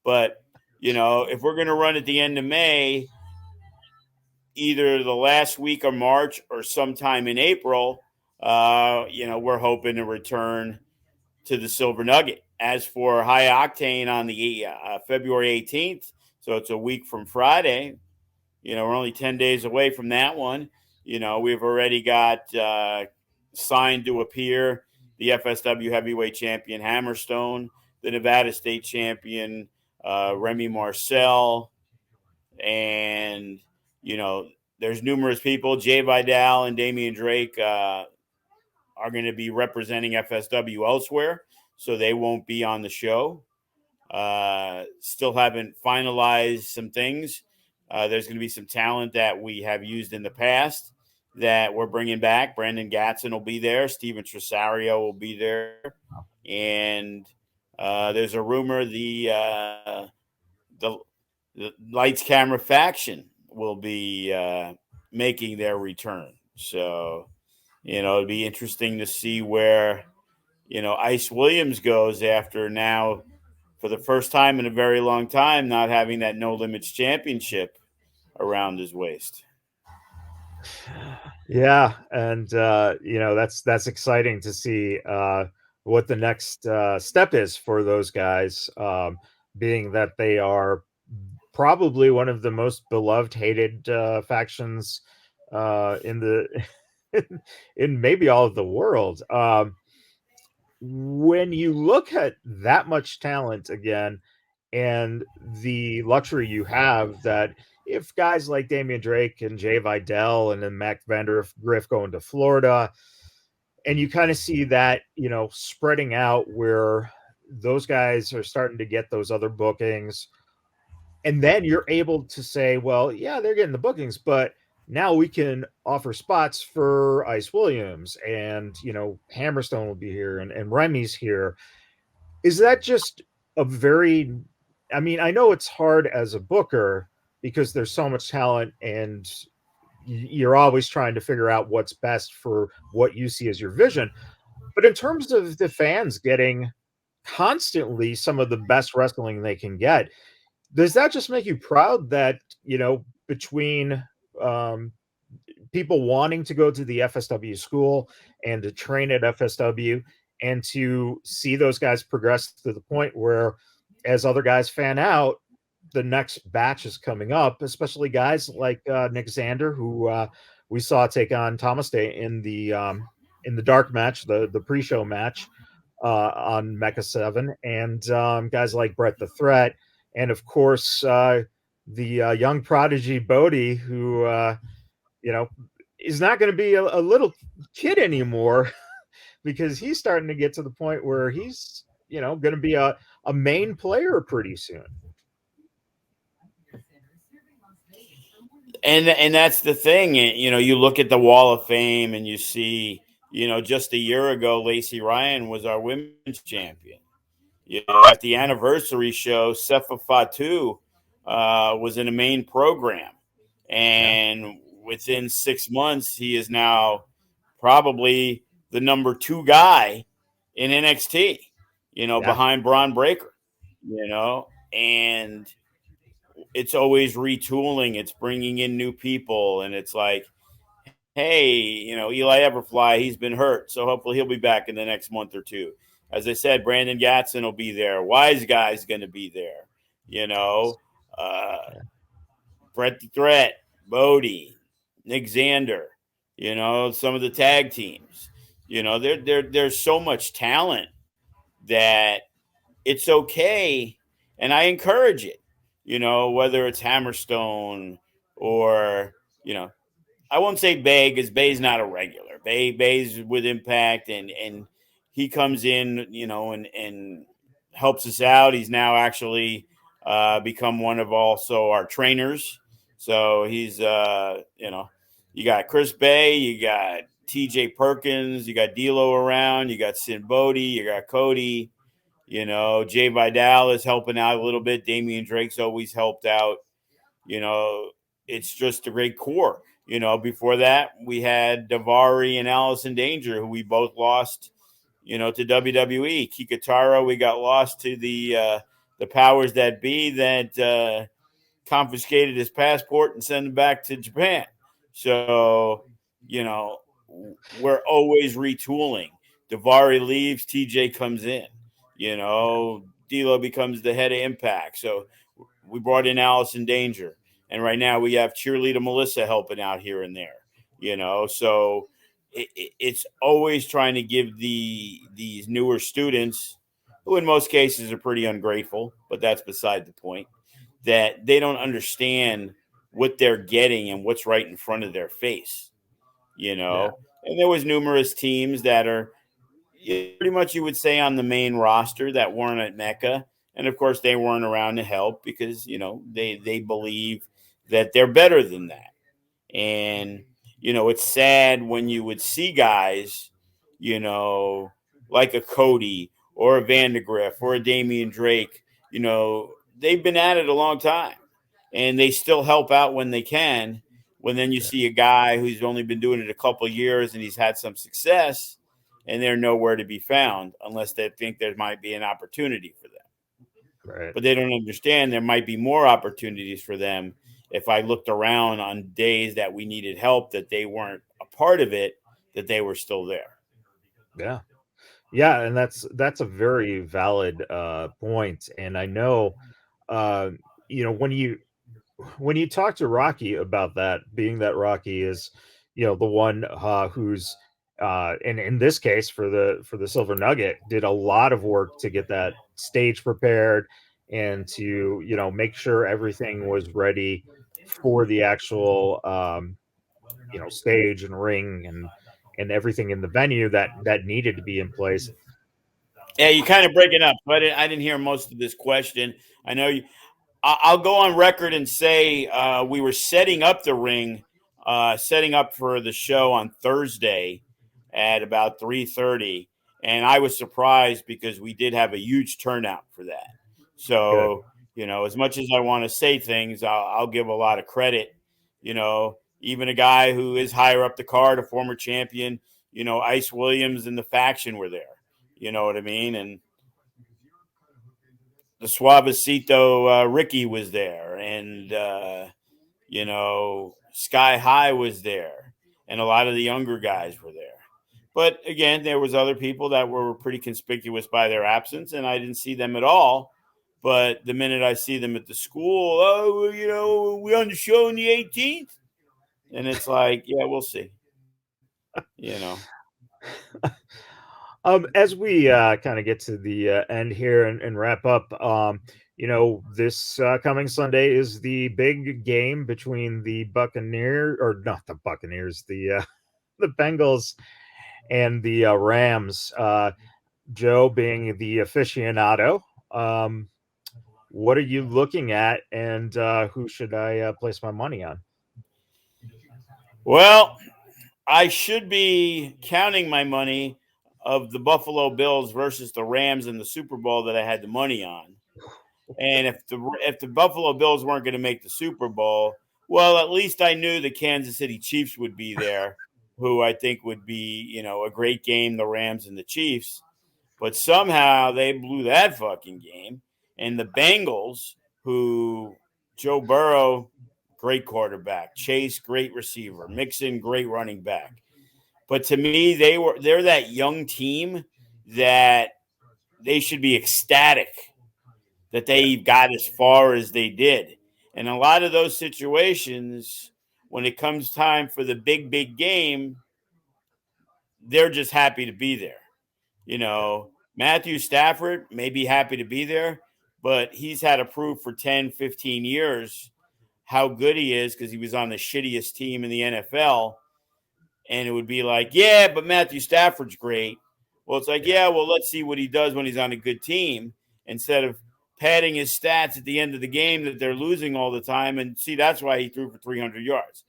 But, if we're going to run at the end of May, either the last week of March or sometime in April, we're hoping to return to the Silver Nugget. As for High Octane on the February 18th, so it's a week from Friday, we're only 10 days away from that one. We've already got signed to appear the FSW heavyweight champion Hammerstone, the Nevada state champion Remy Marcel, and there's numerous people. Jay Vidal and Damian Drake are going to be representing FSW elsewhere, so they won't be on the show. Still haven't finalized some things. There's going to be some talent that we have used in the past that we're bringing back. Brandon Gatson will be there. Steven Tresario will be there. And there's a rumor the Lights Camera Faction will be making their return. So, it'd be interesting to see where, Ice Williams goes after now, for the first time in a very long time, not having that No Limits championship around his waist. Yeah, and that's exciting to see what the next step is for those guys, being that they are probably one of the most beloved, hated factions in the in maybe all of the world. When you look at that much talent again, and the luxury you have that if guys like Damian Drake and Jay Vidal and then Mac Vandergriff going to Florida, and you kind of see that, spreading out where those guys are starting to get those other bookings. And then you're able to say, well, yeah, they're getting the bookings, but now we can offer spots for Ice Williams and, Hammerstone will be here and Remy's here. Is that just a very, I mean, I know it's hard as a booker because there's so much talent and you're always trying to figure out what's best for what you see as your vision. But in terms of the fans getting constantly some of the best wrestling they can get, does that just make you proud that, between um, people wanting to go to the FSW school and to train at FSW and to see those guys progress to the point where, as other guys fan out, the next batch is coming up, especially guys like Nick Xander, who we saw take on Thomas Day in the dark match, the pre-show match on Mecha 7, and guys like Brett the Threat, and of course the young prodigy Bodie, who you know is not going to be a little kid anymore because he's starting to get to the point where he's going to be a main player pretty soon. And that's the thing. You look at the Wall of Fame and you see, just a year ago, Lacey Ryan was our women's champion. At the anniversary show, Sefa Fatu was in a main program, Yeah, and within 6 months, he is now probably the number 2 guy in NXT. yeah, Behind Braun Breaker. And it's always retooling. It's bringing in new people, and it's like, hey, Eli Everfly, he's been hurt, so hopefully he'll be back in the next month or two. As I said, Brandon Gatson will be there. Wise Guy's going to be there. You know, uh, yeah, Brett the Threat, Bodie, Nick Xander. Some of the tag teams. There's so much talent that it's okay, and I encourage it. Whether it's Hammerstone or I won't say Bay because Bay's not a regular. Bay's with Impact, and he comes in, and helps us out. He's now actually become one of also our trainers. So he's, you got Chris Bay, you got T.J. Perkins, you got D'Lo around, you got Sin Bodie, you got Cody. Jay Vidal is helping out a little bit. Damian Drake's always helped out. You know, it's just a great core. Before that, we had Davari and Allison Danger, who we both lost, to WWE. Kikataro, we got lost to the powers that be that confiscated his passport and sent him back to Japan. So, you know, we're always retooling. Davari leaves, TJ comes in. D'Lo becomes the head of Impact. So we brought in Allison Danger, and right now we have cheerleader Melissa helping out here and there. So it's always trying to give these newer students, who in most cases are pretty ungrateful, but that's beside the point, that they don't understand what they're getting and what's right in front of their face. yeah, And there was numerous teams that are pretty much, you would say, on the main roster that weren't at Mecca, and of course they weren't around to help because they believe that they're better than that. And it's sad when you would see guys, you know like a Cody or a Vandegrift or a Damian Drake. They've been at it a long time, and they still help out when they can. When then you yeah, see a guy who's only been doing it a couple of years and he's had some success, and they're nowhere to be found unless they think there might be an opportunity for them. right. But they don't understand there might be more opportunities for them if I looked around on days that we needed help, that they weren't a part of it, that they were still there. Yeah. Yeah, and that's a very valid point. And I know uh when you talk to Rocky about that, being that Rocky is, the one who's and in this case for the Silver Nugget did a lot of work to get that stage prepared and to, make sure everything was ready for the actual stage and ring and everything in the venue that needed to be in place. Yeah, you kind of breaking up. But I didn't hear most of this question. I know you. I'll go on record and say we were setting up the ring, setting up for the show on Thursday at about 3:30, and I was surprised because we did have a huge turnout for that. Good. So as much as I want to say things, I'll give a lot of credit. Even a guy who is higher up the card, a former champion, Ice Williams and the faction were there. You know what I mean? And the Suavecito Ricky was there, and Sky High was there, and a lot of the younger guys were there. But again, there was other people that were pretty conspicuous by their absence, and I didn't see them at all. But the minute I see them at the school, oh, we on the show on the 18th, and it's like, yeah, we'll see. You know, As we kind of get to the end here and wrap up, this coming Sunday is the big game between the Buccaneers, or not the Buccaneers, the the Bengals and the Rams. Joe, being the aficionado, um, what are you looking at, and who should I place my money on? well, I should be counting my money of the Buffalo Bills versus the Rams in the Super Bowl that I had the money on. And if the Buffalo Bills weren't going to make the Super Bowl, well, at least I knew the Kansas City Chiefs would be there, who I think would be, a great game, the Rams and the Chiefs. But somehow they blew that fucking game. And the Bengals, who Joe Burrow, great quarterback, Chase, great receiver, Mixon, great running back. But to me, they're that young team that they should be ecstatic that Yeah, they got as far as they did. And a lot of those situations, when it comes time for the big game, they're just happy to be there. yeah, Matthew Stafford may be happy to be there, but he's had to prove for 10, 15 years how good he is because he was on the shittiest team in the NFL. And it would be like, yeah, but Matthew Stafford's great. Well, it's like, yeah, yeah, well, let's see what he does when he's on a good team instead of padding his stats at the end of the game that they're losing all the time. And see, that's why he threw for 300 yards.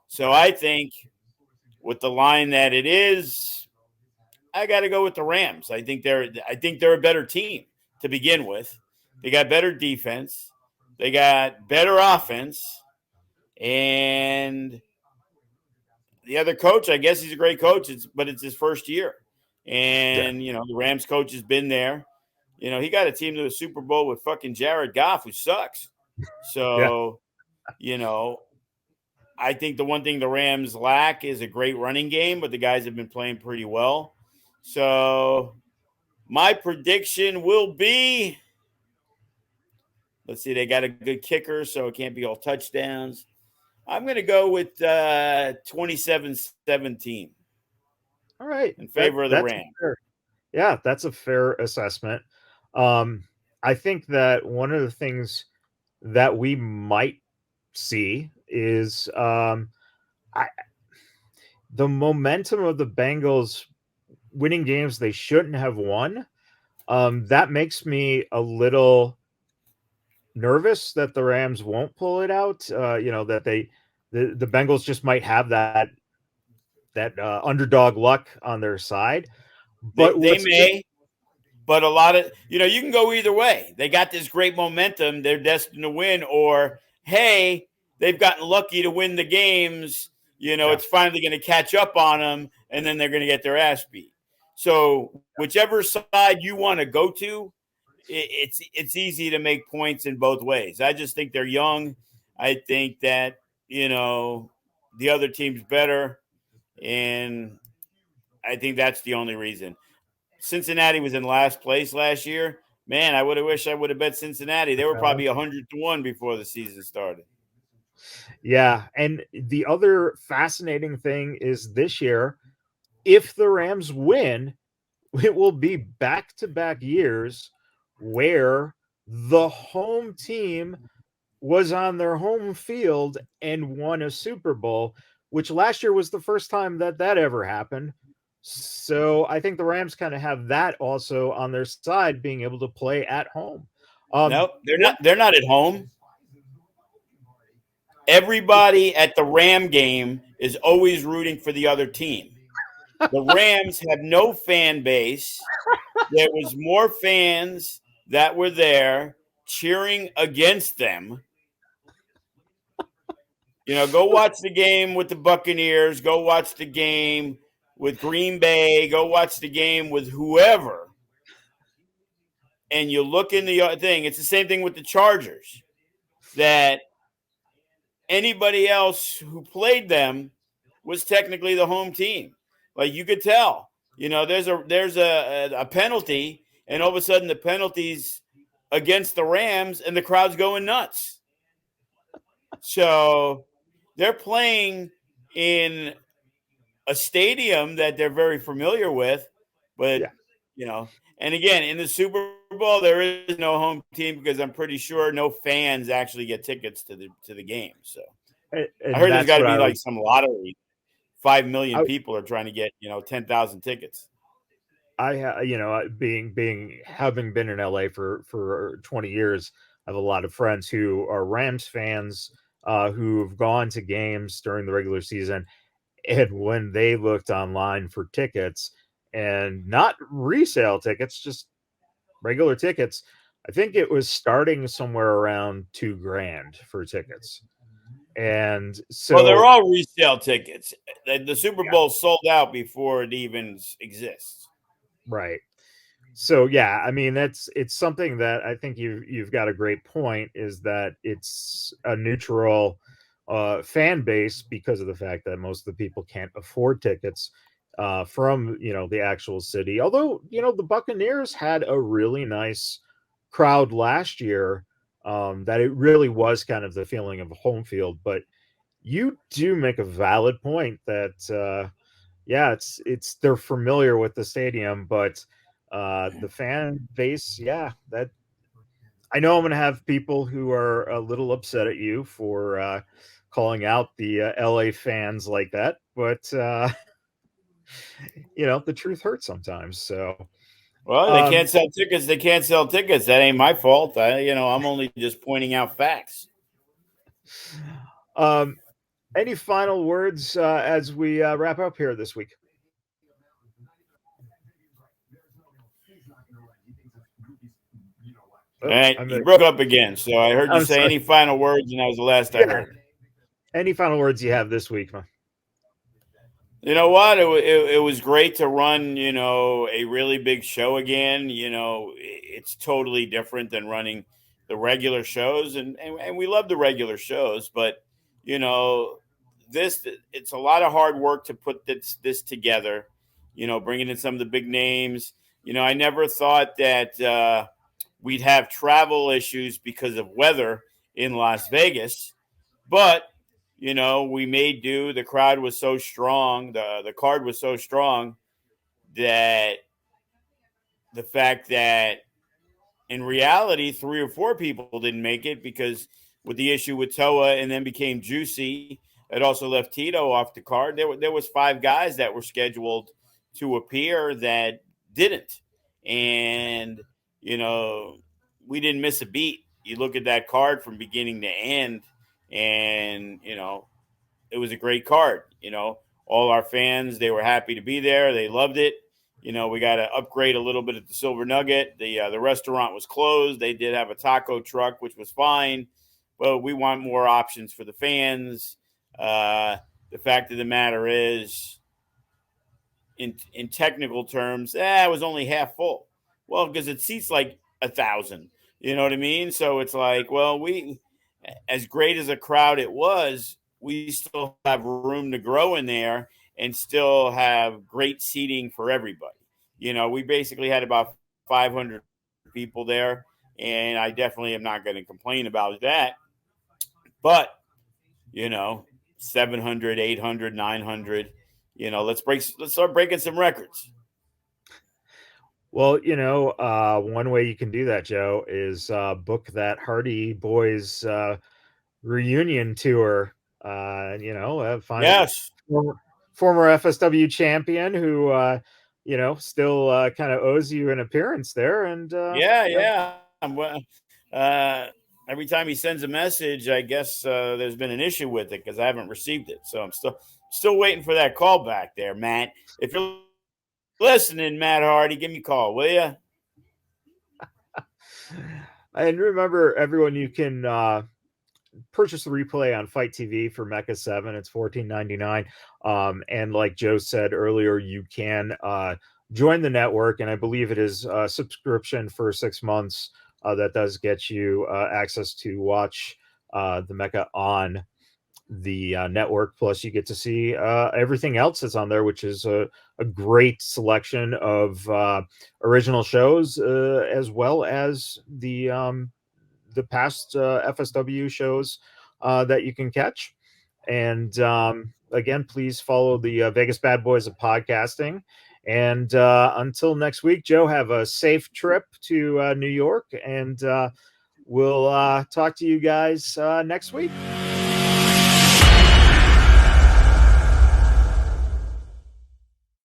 So right. I think with the line that it is, I got to go with the Rams. I think they're a better team to begin with. They got better defense. They got better offense. And the other coach, I guess he's a great coach, but it's his first year. Yeah, And, the Rams coach has been there. He got a team to a Super Bowl with fucking Jared Goff, who sucks. yeah. So, you know, I think the one thing the Rams lack is a great running game, but the guys have been playing pretty well. So, my prediction will be, let's see, they got a good kicker, so it can't be all touchdowns. I'm going to go with 27-17 All right, in that favor of the that's Rams. fair. Yeah, that's a fair assessment. Um, I think that one of the things that we might see is I, the momentum of the Bengals winning games they shouldn't have won. That makes me a little nervous that the Rams won't pull it out. That the Bengals just might have that underdog luck on their side. They, But they what's in, may, but a lot of, you can go either way. They got this great momentum. They're destined to win. Or, hey, they've gotten lucky to win the games. yeah, It's finally going to catch up on them, and then they're going to get their ass beat. So, whichever side you want to go to, it's easy to make points in both ways. I just think they're young. I think that, the other team's better. And I think that's the only reason. Cincinnati was in last place last year. Man, I would have wished I would have bet Cincinnati. They were uh, probably 100-1 before the season started. yeah. And the other fascinating thing is this year, if the Rams win, it will be back to back years where the home team was on their home field and won a Super Bowl, which last year was the first time that ever happened. So I think the Rams kind of have that also on their side, being able to play at home. No, they're One, not. They're not at home. Everybody at the Ram game is always rooting for the other team. The Rams have no fan base. There was more fans that were there cheering against them. Go watch the game with the Buccaneers. Go watch the game with Green Bay. Go watch the game with whoever. And you look in the thing, it's the same thing with the Chargers, that anybody else who played them was technically the home team. Like, you could tell. There's a penalty, and all of a sudden the penalty's against the Rams, and the crowd's going nuts. So they're playing in a stadium that they're very familiar with, but Yeah, you know, and again in the Super Bowl there is no home team because I'm pretty sure no fans actually get tickets to the game. So I and heard there's that's got to what be I like was. some lottery. 5 million I, people are trying to get 10,000 tickets. being having been in LA for 20 years, I have a lot of friends who are Rams fans, who've gone to games during the regular season, and when they looked online for tickets, and not resale tickets, just regular tickets, I think it was starting somewhere around 2 grand for tickets. And Well, they're so, all resale tickets. The Super yeah, Bowl sold out before it even exists. right. So yeah, I mean it's something that I think you've got a great point, is that it's a neutral fan base because of the fact that most of the people can't afford tickets from the actual city. Although the Buccaneers had a really nice crowd last year, that it really was kind of the feeling of home field. But you do make a valid point that yeah, it's they're familiar with the stadium, but the fan base, yeah, that I know I'm going to have people who are a little upset at you for calling out the LA fans like that, but the truth hurts sometimes. So, Well, they can't um, sell tickets. They can't sell tickets. That ain't my fault. I'm only just pointing out facts. um, any final words as we wrap up here this week? All Oh, right, you broke up again. So I heard you I'm say sorry. any final words, and that was the last I Yeah. heard. Any final words you have this week, man? You know what? It was great to run, a really big show again. It's totally different than running the regular shows, and we love the regular shows, but you know, it's a lot of hard work to put this together. Bringing in some of the big names. I never thought that we'd have travel issues because of weather in Las Vegas, but we made do. The crowd was so strong, the card was so strong that the fact that in reality 3 or 4 people didn't make it because with the issue with Toa and then became Juicy, it also left Tito off the card. There was 5 guys that were scheduled to appear that didn't, and you know we didn't miss a beat. You look at that card from beginning to end, and it was a great card. All our fans, they were happy to be there. They loved it. We got to upgrade a little bit at the Silver Nugget. The restaurant was closed. They did have a taco truck, which was fine, but we want more options for the fans. The fact of the matter is, in technical terms, it was only half full. Well, because it seats like 1,000. You know what I mean? So it's like, well, we, as great as a crowd it was, we still have room to grow in there and still have great seating for everybody. We basically had about 500 people there, and I definitely am not going to complain about that. But, you know, 700, 800, 900. Let's start breaking some records. Well, one way you can do that, Joe, is book that Hardy Boys reunion tour. Find Yes. former, former FSW champion who, still kind of owes you an appearance there. And, Yeah, yeah. Well, uh, every time he sends a message, I guess there's been an issue with it because I haven't received it. So I'm still waiting for that call back there, Matt. If you're listening, Matt Hardy, give me a call, will you? and remember, everyone, you can purchase the replay on Fight TV for Mecha 7. It's $14.99. And like Joe said earlier, you can join the network, and I believe it is a subscription for 6 months that does get you access to watch the Mecha on the network. Plus, you get to see everything else that's on there, which is a great selection of original shows, as well as the past FSW shows that you can catch. And again, please follow the Vegas Bad Boys of Podcasting. And until next week, Joe, have a safe trip to New York, and we'll talk to you guys next week.